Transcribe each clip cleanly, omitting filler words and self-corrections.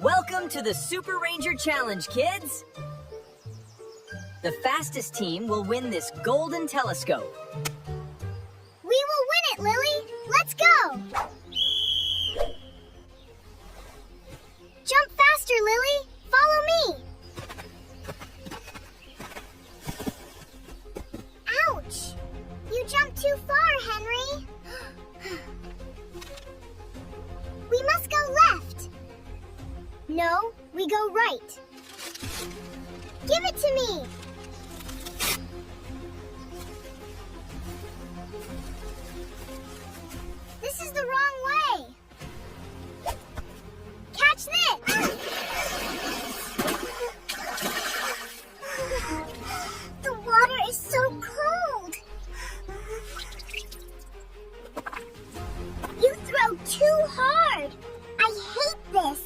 Welcome to the Super Ranger Challenge, kids! The fastest team will win this golden telescope. We will win it, Lily! Let's go! Jump faster, Lily! Follow me! Ouch! You jumped too far, Henry! We must go left! No, we go right. Give it to me! This is the wrong way! Catch this! The water is so cold! You throw too hard! I hate this!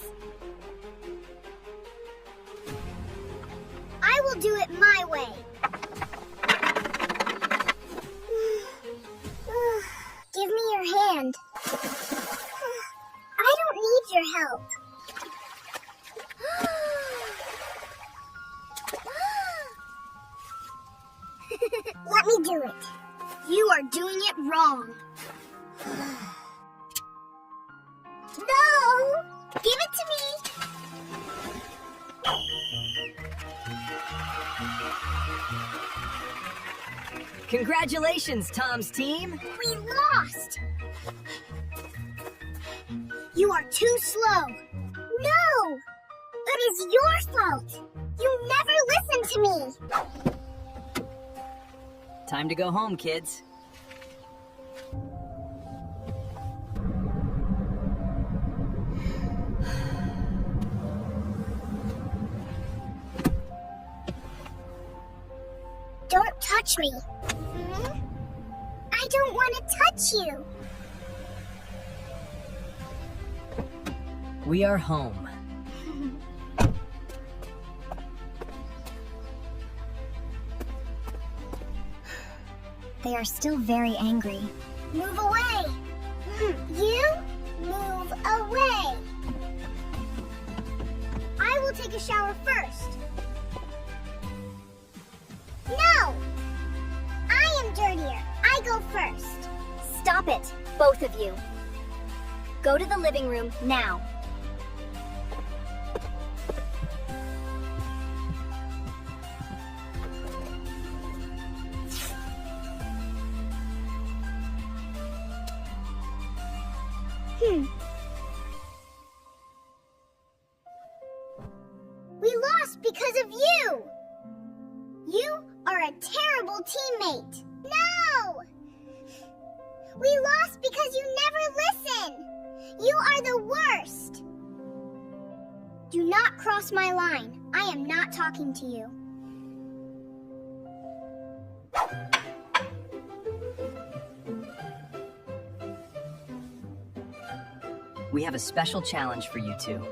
I will do it my way. Give me your hand. I don't need your help. Let me do it. You are doing it wrong. No! Give it to me! Congratulations, Tom's team! We lost! You are too slow. No! It is your fault. You never listen to me. Time to go home, kids. Don't touch me. I don't want to touch you. We are home. They are still very angry. Move away! You move away! I will take a shower first. No! I am dirtier. I go first. Stop it, both of you. Go to the living room now. We lost because of you! You are a terrible teammate. No! We lost because you never listen. You are the worst. Do not cross my line. I am not talking to you. We have a special challenge for you two.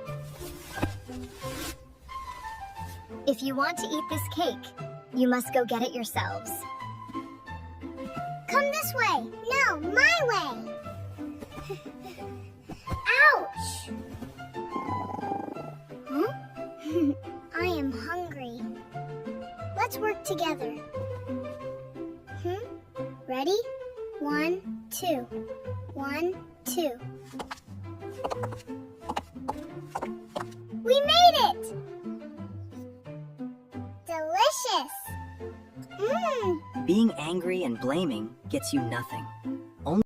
If you want to eat this cake, you must go get it yourselves. Come this way. No, my way. Ouch! Huh? I am hungry. Let's work together. Ready? 1, 2. 1, 2. We made it! Delicious! Being angry and blaming gets you nothing.